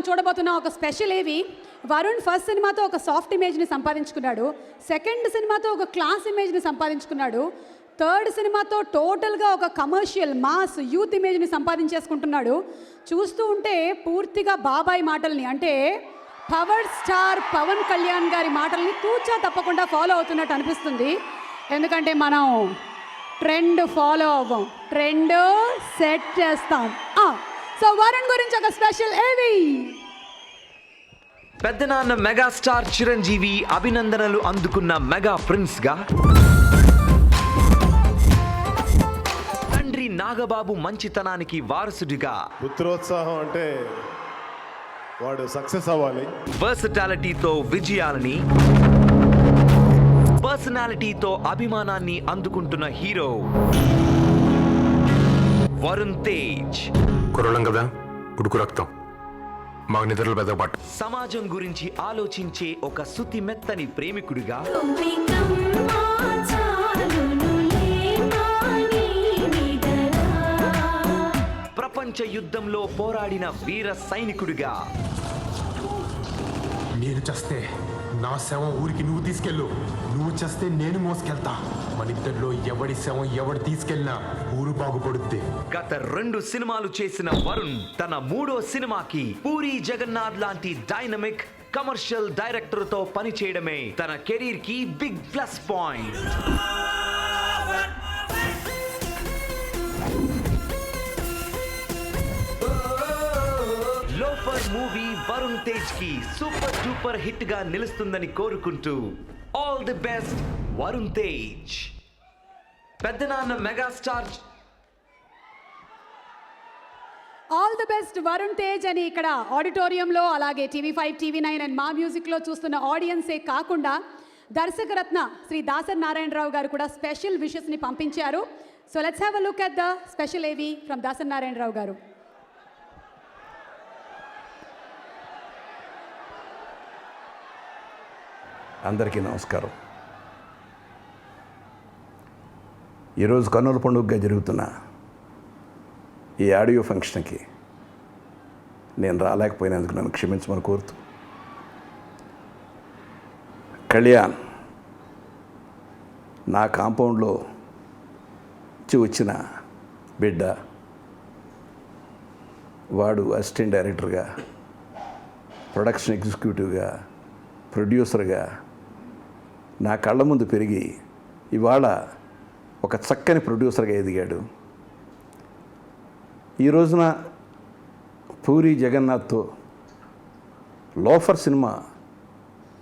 చూడబోతున్న ఒక స్పెషల్ ఏవి వరుణ్ ఫస్ట్ సినిమాతో ఒక సాఫ్ట్ ఇమేజ్ని సంపాదించుకున్నాడు, సెకండ్ సినిమాతో ఒక క్లాస్ ఇమేజ్ని సంపాదించుకున్నాడు, థర్డ్ సినిమాతో టోటల్గా ఒక కమర్షియల్ మాస్ యూత్ ఇమేజ్ని సంపాదించేసుకుంటున్నాడు. చూస్తూ ఉంటే పూర్తిగా బాబాయ్ మాటల్ని, అంటే పవర్ స్టార్ పవన్ కళ్యాణ్ గారి మాటల్ని తూచా తప్పకుండా ఫాలో అవుతున్నట్టు అనిపిస్తుంది. ఎందుకంటే మనం ట్రెండ్ ఫాలో అవ్వం, ట్రెండ్ సెట్ చేస్తాం. సో వరుణ్ గురించి ఒక స్పెషల్ ఏవి. పెద్దనాన్న మెగాస్టార్ చిరంజీవి అభినందనలు అందుకున్న మెగా ప్రిన్స్ గా, తండ్రి నాగబాబు మంచితనానికి వారసుడిగా, పుత్రోత్సాహం అంటే వాడు సక్సెస్ అవ్వాలి, వర్సటాలిటీతో విజయాలని, పర్సనాలిటీతో అభిమానాన్ని అందుకుంటున్న హీరో వరుణ్ తేజ్. కుర్రలం కదా, ఉడుకు రక్తం, మాకు నిద్రలు పెద్దపాటు. సమాజం గురించి ఆలోచించే ఒక సుతి మెత్తని ప్రేమికుడిగా, ప్రపంచ యుద్ధంలో పోరాడిన వీర సైనికుడిగా, నేను చస్తే నా శవం ఊరికి నువ్వు తీసుకెళ్ళు, నువ్వు చస్తే నేను మోసుకెళ్తా, మన ఇద్దరిలో ఎవడి శవం ఎవడు తీసుకెళ్ళినా ఊరు బాగుపడుద్ది. గత 2 సినిమాలు చేసిన వరుణ్ తన 3వ సినిమాకి పూరి జగన్నాథ్ లాంటి డైనమిక్ కమర్షియల్ డైరెక్టర్ తో పనిచేయడమే తన కెరీర్ కి big plus point. Loafer movie Varun Tej కి సూపర్ డూపర్ హిట్ గా నిలుస్తుందని కోరుకుంటూ all the best Varun Tej. పెద్దనాన్న megastar all the best Varun Tej అని ఇక్కడ ఆడిటోరియంలో, అలాగే TV5, TV9 అండ్ మా మ్యూజిక్లో చూస్తున్న ఆడియన్సే కాకుండా దర్శకరత్న శ్రీ దాసరి నారాయణరావు గారు కూడా స్పెషల్ విషెస్ని పంపించారు. So let's have a look at the special ఏవి ఫ్రమ్ దాసరి నారాయణరావు గారు. అందరికీ నమస్కారం. ఈరోజు కన్నుల పండుగగా జరుగుతున్న ఈ ఆడియో ఫంక్షన్కి నేను రాలేకపోయినందుకు నన్ను క్షమించమని కోరుతూ, కళ్యాణ్ నా కాంపౌండ్లో వచ్చిన బిడ్డ, వాడు అసిస్టెంట్ డైరెక్టర్గా, ప్రొడక్షన్ ఎగ్జిక్యూటివ్గా, ప్రొడ్యూసర్గా నా కళ్ళ ముందు పెరిగి ఇవాళ ఒక చక్కని ప్రొడ్యూసర్గా ఎదిగాడు. ఈ రోజున పూరి జగన్నాథ్తో లోఫర్ సినిమా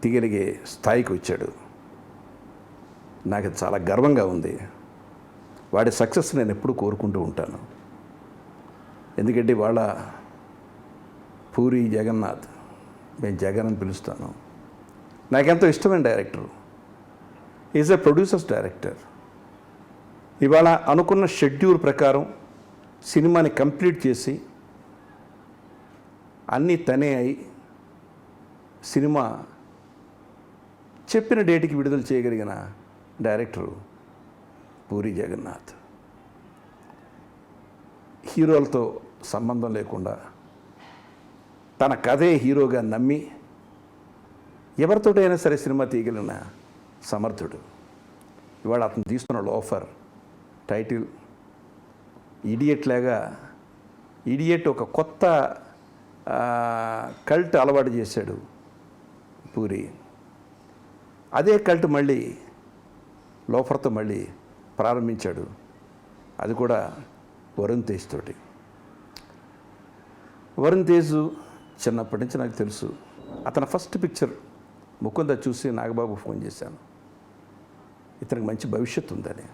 తీయగలిగే స్థాయికి వచ్చాడు. నాకు చాలా గర్వంగా ఉంది. వాడి సక్సెస్ నేను ఎప్పుడూ కోరుకుంటూ ఉంటాను. ఎందుకంటే ఇవాళ పూరి జగన్నాథ్, నేను జగన్ అని పిలుస్తాను, నాకెంతో ఇష్టమైన director. Is a producers director. ఇవాళ అనుకున్న షెడ్యూల్ ప్రకారం సినిమాని కంప్లీట్ చేసి అన్నీ తనే అయి సినిమా చెప్పిన డేట్కి విడుదల చేయగలిగిన డైరెక్టరు పూరి జగన్నాథ్. హీరోలతో సంబంధం లేకుండా తన కథే హీరోగా నమ్మి ఎవరితోటైనా సరే సినిమా తీయగలిగిన సమర్థుడు. ఇవాళ అతను తీసుకున్న లోఫర్ టైటిల్ ఇడియట్ లాగా, ఇడియట్ ఒక కొత్త కల్ట్ అలవాటు చేశాడు పూరి. అదే కల్ట్ మళ్ళీ లోఫర్తో మళ్ళీ ప్రారంభించాడు. అది కూడా వరుణ్ తేజ్ తోటి. వరుణ్ తేజ్ చిన్నప్పటి నుంచి నాకు తెలుసు. అతని ఫస్ట్ పిక్చర్ ముకుంద చూసి నాగబాబు ఫోన్ చేశాను, ఇతనికి మంచి భవిష్యత్తు ఉందని.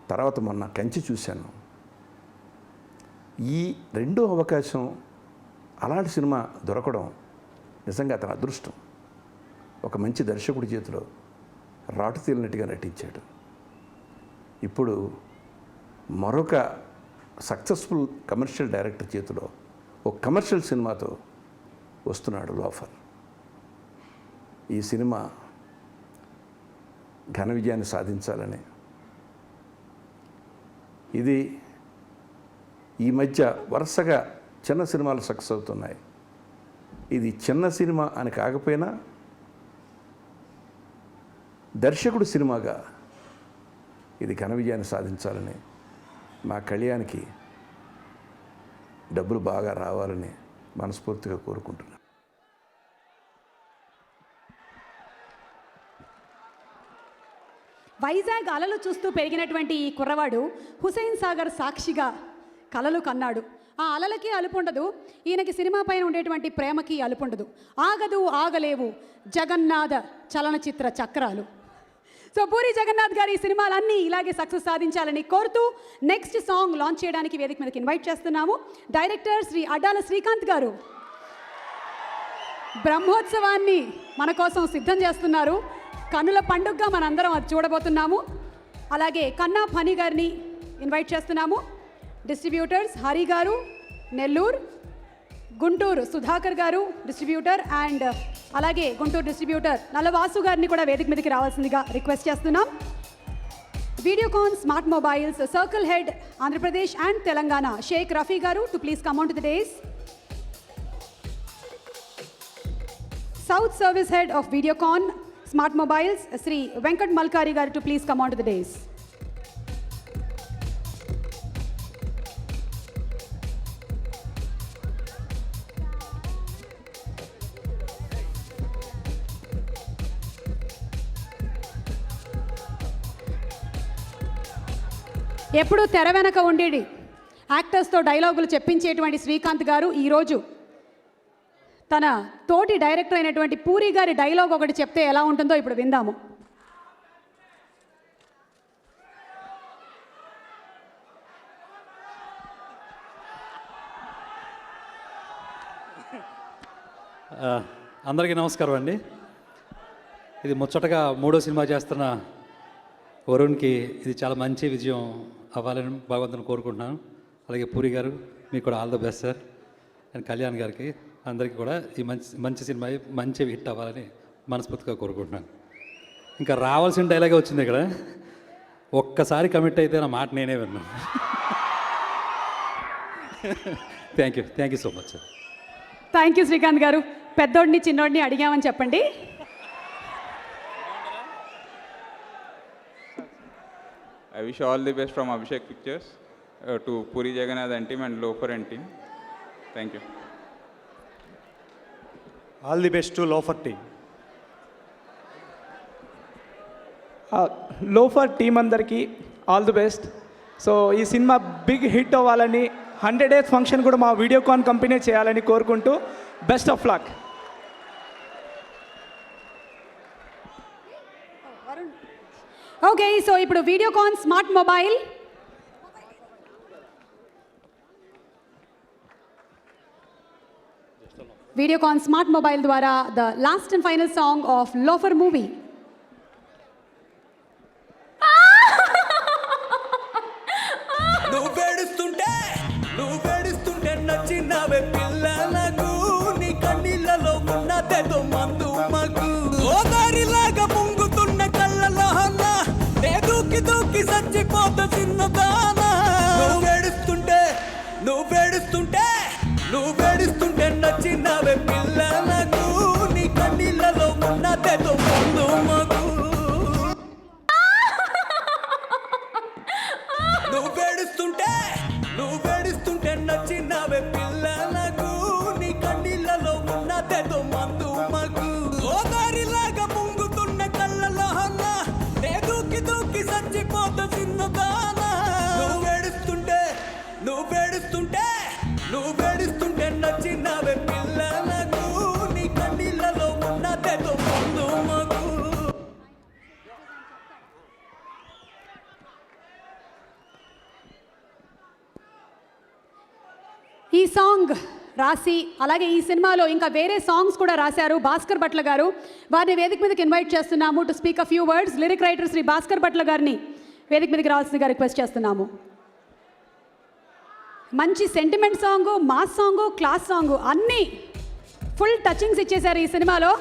తర్వాత మొన్న కంచి చూశాను. ఈ రెండో అవకాశం, అలాంటి సినిమా దొరకడం నిజంగా అతని అదృష్టం. ఒక మంచి దర్శకుడి చేతిలో రాటు తేలినట్టుగా నటించాడు. ఇప్పుడు మరొక సక్సెస్ఫుల్ కమర్షియల్ డైరెక్టర్ చేతిలో ఒక కమర్షియల్ సినిమాతో వస్తున్నాడు లోఫర్. ఈ సినిమా ఘన విజయాన్ని సాధించాలని, ఇది ఈ మధ్య వరుసగా చిన్న సినిమాలు సక్సెస్ అవుతున్నాయి. ఇది చిన్న సినిమా అని కాకపోయినా దర్శకుడు సినిమాగా ఇది ఘన విజయాన్ని సాధించాలని, మా కళ్యాణ్కి డబ్బులు బాగా రావాలని మనస్ఫూర్తిగా కోరుకుంటున్నాను. వైజాగ్ అలలు చూస్తూ పెరిగినటువంటి ఈ కుర్రవాడు హుసేన్ సాగర్ సాక్షిగా కలలు కన్నాడు. ఆ అలలకి అలుపు ఉండదు, ఈయనకి సినిమా పైన ఉండేటువంటి ప్రేమకి అలుపు ఉండదు. ఆగదు ఆగలేవు జగన్నాథ చలనచిత్ర చక్రాలు. సో పూరి జగన్నాథ్ గారి ఈ సినిమాలన్నీ ఇలాగే సక్సెస్ సాధించాలని కోరుతూ నెక్స్ట్ సాంగ్ లాంచ్ చేయడానికి వేదిక మీదకి ఇన్వైట్ చేస్తున్నాము. డైరెక్టర్ శ్రీ అడ్డాల శ్రీకాంత్ గారు బ్రహ్మోత్సవాన్ని మన కోసం సిద్ధం చేస్తున్నారు. కన్నుల పండుగగా మనందరం అది చూడబోతున్నాము. అలాగే కన్నా ఫనీ గారిని ఇన్వైట్ చేస్తున్నాము. డిస్ట్రిబ్యూటర్స్ హరి గారు నెల్లూరు, గుంటూరు సుధాకర్ గారు డిస్ట్రిబ్యూటర్, అండ్ అలాగే గుంటూరు డిస్ట్రిబ్యూటర్ నల్లవాసు గారిని కూడా వేదిక మీదకి రావాల్సిందిగా రిక్వెస్ట్ చేస్తున్నాం. Videocon smart mobiles circle head Andhra Pradesh and Telangana Shaik Rafi garu to please come on to the dais. South service head of Videocon smart mobiles Shri Venkat Malkari garu to please come on to the dais. ఎప్పుడు తెర వెనక ఉండేది యాక్టర్స్తో డైలాగులు చెప్పించేటువంటి శ్రీకాంత్ గారు ఈరోజు తన తోటి డైరెక్టర్ అయినటువంటి పూరి గారి డైలాగ్ ఒకటి చెప్తే ఎలా ఉంటుందో ఇప్పుడు విందాము. అందరికీ నమస్కారం అండి. ఇది ముచ్చటగా 3వ సినిమా చేస్తున్న వరుణ్కి ఇది చాలా మంచి విజయం అవ్వాలని భగవంతుని కోరుకుంటున్నాను. అలాగే పూరి గారు మీకు కూడా all the best sir. And Kalyan గారికి అందరికీ కూడా ఈ మంచి సినిమా మంచి హిట్ అవ్వాలని మనస్ఫూర్తిగా కోరుకుంటున్నాను. ఇంకా రావాల్సిన డైలాగే వచ్చింది ఇక్కడ. ఒక్కసారి కమిట్ అయితే నా మాట నేనే విన్నాను. Thank you so much sir. Thank you Srikanth గారు. పెద్దోడిని చిన్నోడిని అడిగామని చెప్పండి. I wish all the best from Abhishek Pictures to Puri Jagannath and team and Lofer and team. Thank you. All the best to Lofer team. Loafer team అందరికీ all the best. So ఈ cinema big hit అవ్వాలని 100 days function కూడా మా Videocon company చేయాలని కోరుకుంటూ best of luck. Okay, so ఇప్పుడు Videocon smart mobile ద్వారా the last and final song of Loafer movie. నువ్వేడుస్తుంటే నచ్చినవే పిల్లలకు, నీ కన్నీళ్ళలో ఉన్నదేదో మందు మగు. గోదారిలాగా పొంగుతున్న కళ్ళలో దూకి చచ్చిపోత చిన్నదానా. నువ్వేడుస్తుంటే నచ్చినవే పిల్లలకు, నీ కన్నీళ్ళలో ఉన్నదేదో మందు మగు. నువ్వేడుస్తుంటే నచ్చినవే పిల్లలకు, నీ కన్నీళ్ళలో ఉన్నదేదో మందు మగు. గోదారిలాగా పొంగుతున్న కళ్ళలో దూకి చచ్చిపోత చిన్నదానా. నువ్వేడుస్తుంటే నచ్చినవే పిల్లలకు, నీ కన్నీళ్ళలో ఉన్నదేదో మందు మగు. ఈ సాంగ్ రాసి అలాగే ఈ సినిమాలో ఇంకా వేరే సాంగ్స్ కూడా రాశారు భాస్కర్ భట్ల గారు. వారిని వేదిక మీదకి ఇన్వైట్ చేస్తున్నాము to speak a few words. Lyric writer Shri Bhaskar Bhatla గారిని వేదిక మీదకి రావాల్సిందిగా రిక్వెస్ట్ చేస్తున్నాము. మంచి sentiment song, mass song, class song అన్నీ ఫుల్ టచింగ్స్ ఇచ్చేశారు ఈ సినిమాలో.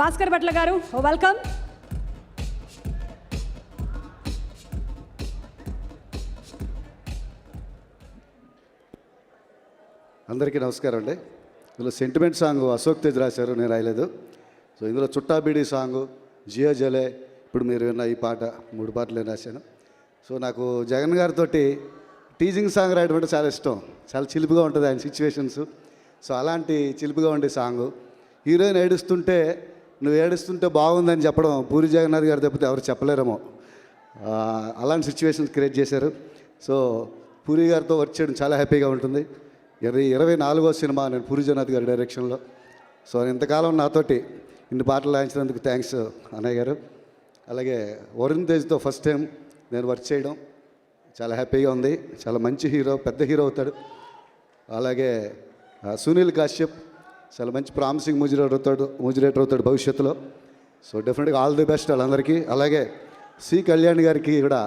భాస్కర్ భట్ల గారు వెల్కమ్. అందరికీ నమస్కారం అండి. ఇందులో సెంటిమెంట్ సాంగ్ అశోక్ తేజ్ రాశారు, నేను రాయలేదు. సో ఇందులో చుట్టా బీడీ సాంగు, జియో జలే, ఇప్పుడు మీరు విన్న ఈ పాట, 3 పాటలు నేను రాశాను. సో నాకు జగన్ గారితో టీజింగ్ సాంగ్ రాయడం అంటే చాలా ఇష్టం. చాలా చిలిపిగా ఉంటుంది ఆయన సిచ్యువేషన్స్. సో అలాంటి చిలిపిగా ఉండే సాంగు. హీరోయిన్ ఏడుస్తుంటే నువ్వు ఏడుస్తుంటే బాగుందని చెప్పడం పూరి జగన్నాథ్ గారు తప్పితే ఎవరు చెప్పలేరేమో. అలాంటి సిచ్యువేషన్స్ క్రియేట్ చేశారు. సో పూరి గారితో వర్క్ చేయడం చాలా హ్యాపీగా ఉంటుంది. 24వ సినిమా నేను పూరి జగన్నాథ్ గారి డైరెక్షన్లో. సో ఇంతకాలం నాతోటి ఇన్ని పాటలు రాయించినందుకు థ్యాంక్స్ అన్నయ్య గారు. అలాగే వరుణ్ తేజ్తో ఫస్ట్ టైం నేను వర్క్ చేయడం చాలా హ్యాపీగా ఉంది. చాలా మంచి హీరో, పెద్ద హీరో అవుతాడు. అలాగే సునీల్ కాశ్యప్ చాలా మంచి ప్రామిసింగ్ మ్యూజిరేటర్ అవుతాడు భవిష్యత్తులో. సో డెఫినెట్గా ఆల్ ది బెస్ట్ వాళ్ళందరికీ. అలాగే సి కళ్యాణ్ గారికి కూడా,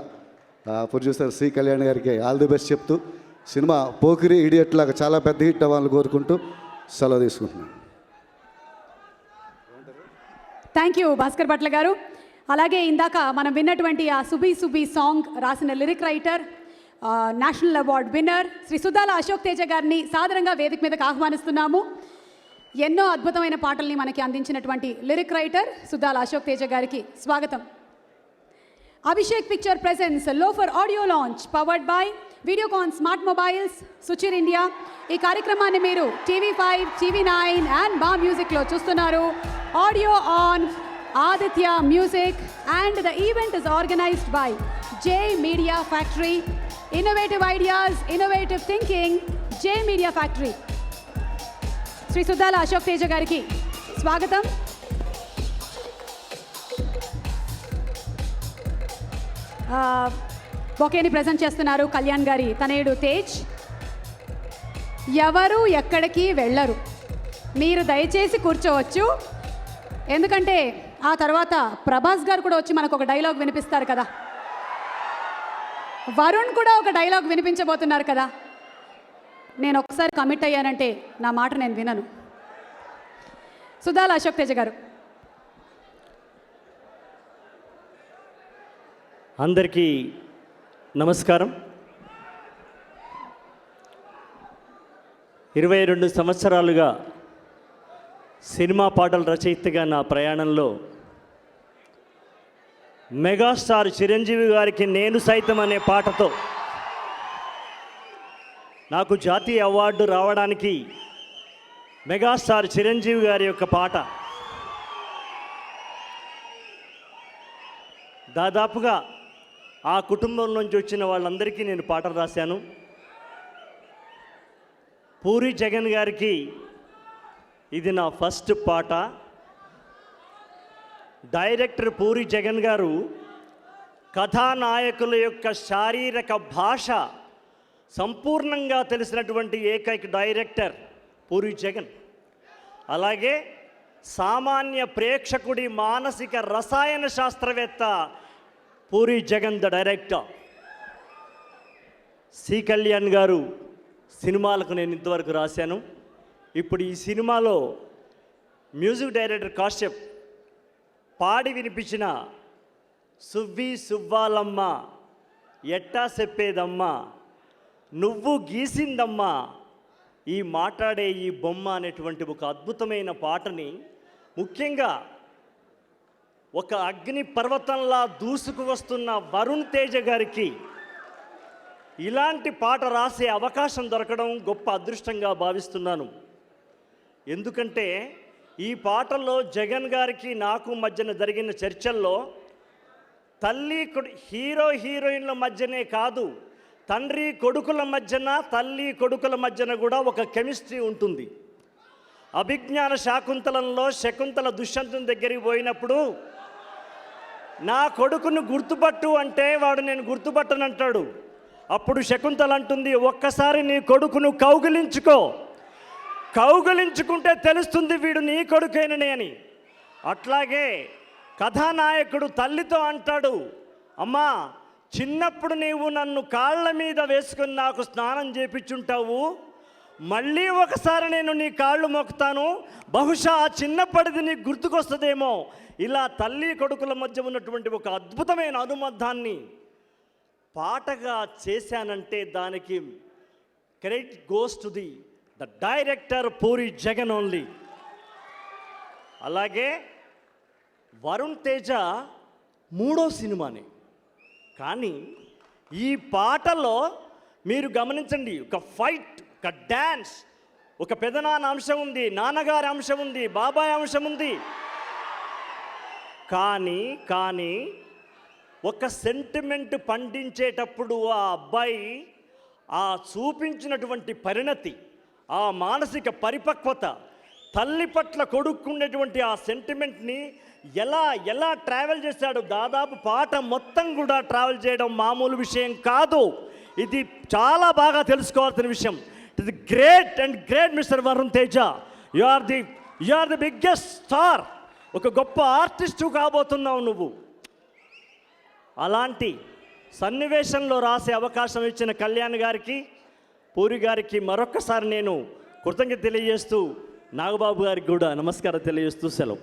ప్రొడ్యూసర్ సి కళ్యాణ్ గారికి ఆల్ ది బెస్ట్ చెప్తూ సినిమా పోకిరి ఇడియట్ లాగా చాలా పెద్ద హిట్ అవ్వాలని కోరుకుంటూ సెలవు తీసుకుంటున్నాను. థ్యాంక్ యూ భాస్కర్ భట్ల గారు. అలాగే ఇందాక మనం విన్నటువంటి ఆ సుబీ సుబీ సాంగ్ రాసిన lyric writer, national award winner Shri Suddala Ashok Teja గారిని సాదరంగా వేదిక మీదకి ఆహ్వానిస్తున్నాము. ఎన్నో అద్భుతమైన పాటల్ని మనకి అందించినటువంటి లిరిక్ రైటర్ సుద్దాల అశోక్ తేజ గారికి స్వాగతం. Abhishek picture presents Loafer audio launch powered by Videocon smart mobiles, Suchir India. ఈ కార్యక్రమాన్ని మీరు TV5, TV9 అండ్ మా మ్యూజిక్లో చూస్తున్నారు. Audio on Aditya music and the event is organised by J media factory. Innovative ideas, innovative thinking, J media factory. Shri Suddala Ashok Teja గారికి స్వాగతం. బొకేని present చేస్తున్నారు కళ్యాణ్ గారి తనయుడు తేజ్. ఎవరు ఎక్కడికి వెళ్ళరు, మీరు దయచేసి కూర్చోవచ్చు. ఎందుకంటే ఆ తర్వాత ప్రభాస్ గారు కూడా వచ్చి మనకు ఒక డైలాగ్ వినిపిస్తారు కదా, వరుణ్ కూడా ఒక డైలాగ్ వినిపించబోతున్నారు కదా. నేను ఒకసారి కమిట్ అయ్యానంటే నా మాట నేను వినను. సుద్దాల అశోక్ తేజ గారు. అందరికీ నమస్కారం. 22 సంవత్సరాలుగా సినిమా పాటల రచయితగా నా ప్రయాణంలో మెగాస్టార్ చిరంజీవి గారికి నేను సైతం అనే పాటతో నాకు జాతీయ అవార్డు రావడానికి మెగాస్టార్ చిరంజీవి గారి యొక్క పాట దాదాపుగా ఆ కుటుంబం నుంచి వచ్చిన వాళ్ళందరికీ నేను పాటలు రాశాను. పూరి జగన్ గారికి ఇది నా ఫస్ట్ పాట. డైరెక్టర్ పూరి జగన్ గారు కథానాయకుల యొక్క శారీరక భాష సంపూర్ణంగా తెలిసినటువంటి ఏకైక డైరెక్టర్ పూరి జగన్. అలాగే సామాన్య ప్రేక్షకుడి మానసిక రసాయన శాస్త్రవేత్త Puri Jagan the director. C Kalyan గారు సినిమాలకు నేను ఇంతవరకు రాశాను. ఇప్పుడు ఈ సినిమాలో మ్యూజిక్ డైరెక్టర్ కాశ్యప్ పాడి వినిపించిన సువ్వి సువ్వాలమ్మ ఎట్టా చెప్పేదమ్మా నువ్వు గీసిందమ్మా ఈ మాట్లాడే ఈ బొమ్మ అనేటువంటి ఒక అద్భుతమైన పాటని, ముఖ్యంగా ఒక అగ్ని పర్వతంలా దూసుకు వస్తున్న వరుణ్ తేజ గారికి ఇలాంటి పాట రాసే అవకాశం దొరకడం గొప్ప అదృష్టంగా భావిస్తున్నాను. ఎందుకంటే ఈ పాటల్లో జగన్ గారికి నాకు మధ్యన జరిగిన చర్చల్లో హీరో హీరోయిన్ల మధ్యనే కాదు, తండ్రి కొడుకుల మధ్యన, తల్లి కొడుకుల మధ్యన కూడా ఒక కెమిస్ట్రీ ఉంటుంది. అభిజ్ఞాన శాకుంతలంలో శకుంతల దుష్యంతుని దగ్గరికి పోయినప్పుడు నా కొడుకును గుర్తుపట్టు అంటే వాడు నేను గుర్తుపట్టనంటాడు. అప్పుడు శకుంతల అంటుంది, ఒక్కసారి నీ కొడుకును కౌగిలించుకుంటే తెలుస్తుంది వీడు నీ కొడుకేనని అని. అట్లాగే కథానాయకుడు తల్లితో అంటాడు, అమ్మా చిన్నప్పుడు నీవు నన్ను కాళ్ళ మీద వేసుకుని నాకు స్నానం చేపించుంటావు, మళ్ళీ ఒకసారి నేను నీ కాళ్ళు మొక్కుతాను, బహుశా ఆ చిన్నప్పటిది నీకు గుర్తుకొస్తుందేమో. ఇలా తల్లి కొడుకుల మధ్య ఉన్నటువంటి ఒక అద్భుతమైన అనుబంధాన్ని పాటగా చేశానంటే దానికి credit goes to the the director puri Jagan only. అలాగే వరుణ్ తేజ 3వ సినిమాని, కానీ ఈ పాటలో మీరు గమనించండి, ఒక ఫైట్, ఒక డ్యాన్స్, ఒక పెదనాన్న అంశం ఉంది, నాన్నగారి అంశం ఉంది, బాబాయ్ అంశం ఉంది. కానీ ఒక సెంటిమెంట్ పండించేటప్పుడు ఆ అబ్బాయి ఆ చూపించినటువంటి పరిణతి, ఆ మానసిక పరిపక్వత, తల్లి పట్ల కొడుకున్నటువంటి ఆ సెంటిమెంట్ని ఎలా ట్రావెల్ చేశాడు. దాదాపు పాట మొత్తం కూడా ట్రావెల్ చేయడం మామూలు విషయం కాదు. ఇది చాలా బాగా తెలుసుకోవాల్సిన విషయం. It is great mister Varun Teja. You are the biggest star. ఒక గొప్ప ఆర్టిస్టు కాబోతున్నావు నువ్వు. అలాంటి సన్నివేశంలో రాసే అవకాశం ఇచ్చిన కళ్యాణ్ గారికి, పూరి గారికి మరొక్కసారి నేను కృతజ్ఞత తెలియజేస్తూ, నాగబాబు గారికి కూడా నమస్కారం తెలియజేస్తూ సెలవు.